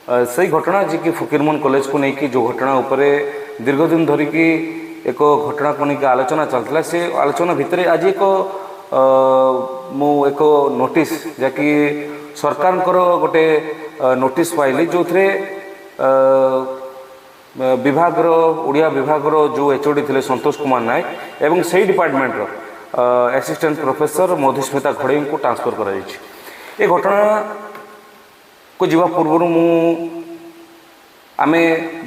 से घटना जी कि फकीरमोहन कॉलेज को लेकिन जो घटना उपरे दीर्घ दिन धरिकी एक घटना को लेकिन आलोचना चलता से आलोचना भितर आज एक मु एक नोटिस जहाँकि सरकार गोटे नोटिस पाइली जो थे विभाग ओडिया विभाग जो एचओडी थे संतोष कुमार नायक एवं से डिपार्टमेंट असिस्टेंट प्रोफेसर मधुस्मिता घड़ई को ट्रांसफर कर घटना को जीवा पूर्व मु आमे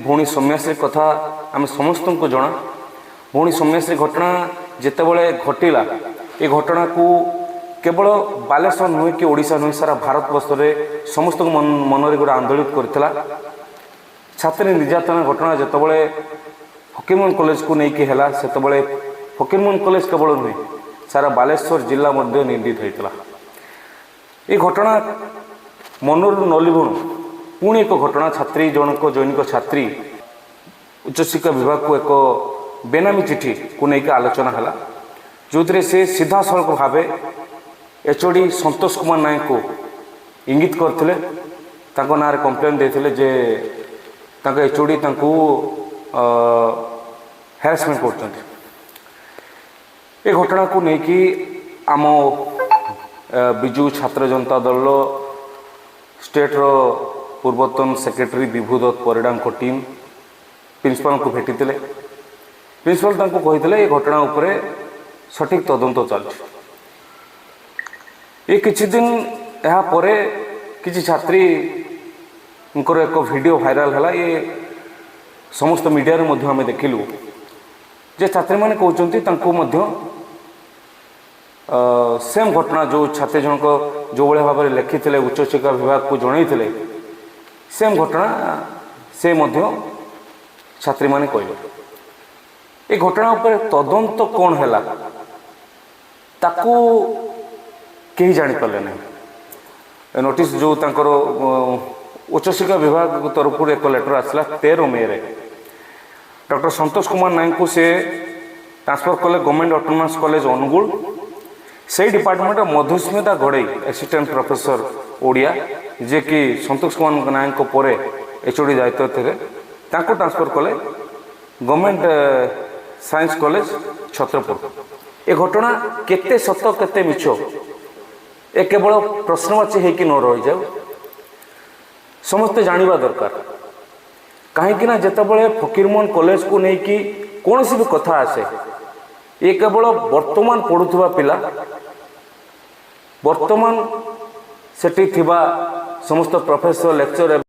भौणी सौम्याश्री कथा आम समस्त को जना भौणी सौम्याश्री घटना जितेबाला घटला ये घटना को केवल बालेश्वर नुहे कि ओडिशा नुहे सारा भारत वर्ष में समस्त मन में गोटे आंदोलित करथिला। छात्री निर्यातना घटना जितेबाला फकीरमोहन कॉलेज को लेकिन है से फकीरमोहन कॉलेज केवल नुहे सारा बालेश्वर जिला मध्य निंदित होता। ये घटना मनोर नलिबुण पुणी एक घटना छात्री जनक जैनिक छात्री उच्चशिक्षा विभाग को एक बेनामी चिठी को लेकिन आलोचना है जो से सीधा सड़क भाव एचओडी संतोष कुमार नायक को इंगित करते ना कंप्लेन देते जे एचओडी हैरेसमेंट कर घटना को लेकिन आम विजु छात्र जनता दल स्टेट रो पूर्वतन सेक्रेटरी विभूदत्त परिडा को टीम प्रिंसिपल को भेटी प्रिंसिपल कही घटना उपरे सठिक तदंत चलती ये किछि दिन यहाँ परे किछि छात्री एक वीडियो वायरल है ये समस्त मीडिया रे मध्य आमे देखिलु जे छात्री माने कहउचंती तांको मध्य सेम घटना जो छात्री जनक जो भाई भाव में लिखी उच्च शिक्षा विभाग को जनई सेम घटना से मध्य छात्री माने कहले ये घटना उपर तदंत कौन है ताकू कहीं जापर ना नोटिस जो तांकर उच्च शिक्षा विभाग तरफ एक लेटर आसला 13 मे रे डॉक्टर संतोष कुमार नायक को से ट्रांसफर कले गवर्नमेंट ऑटोनोमस कॉलेज अनुगुल से department Madhusmita Ghadai assistant professor Odia जे कि संतोष कुमार नायक पर एचओडी दायित्व थे ट्रांसफर कले गवर्नमेंट साइंस कॉलेज छत्रपुर। ये घटना केते सत केते मिछ ए केवल प्रश्नवाची है कि न रही जाऊ समस्ते जानिबा दरकार कहीं जितेबाला फकीरमोहन कॉलेज को लेकिन कौन सी भी कथा आसे ये केवल वर्तमान पढ़ुवा पिला वर्तमान सेठी थिबा समस्त प्रोफेसर लेक्चर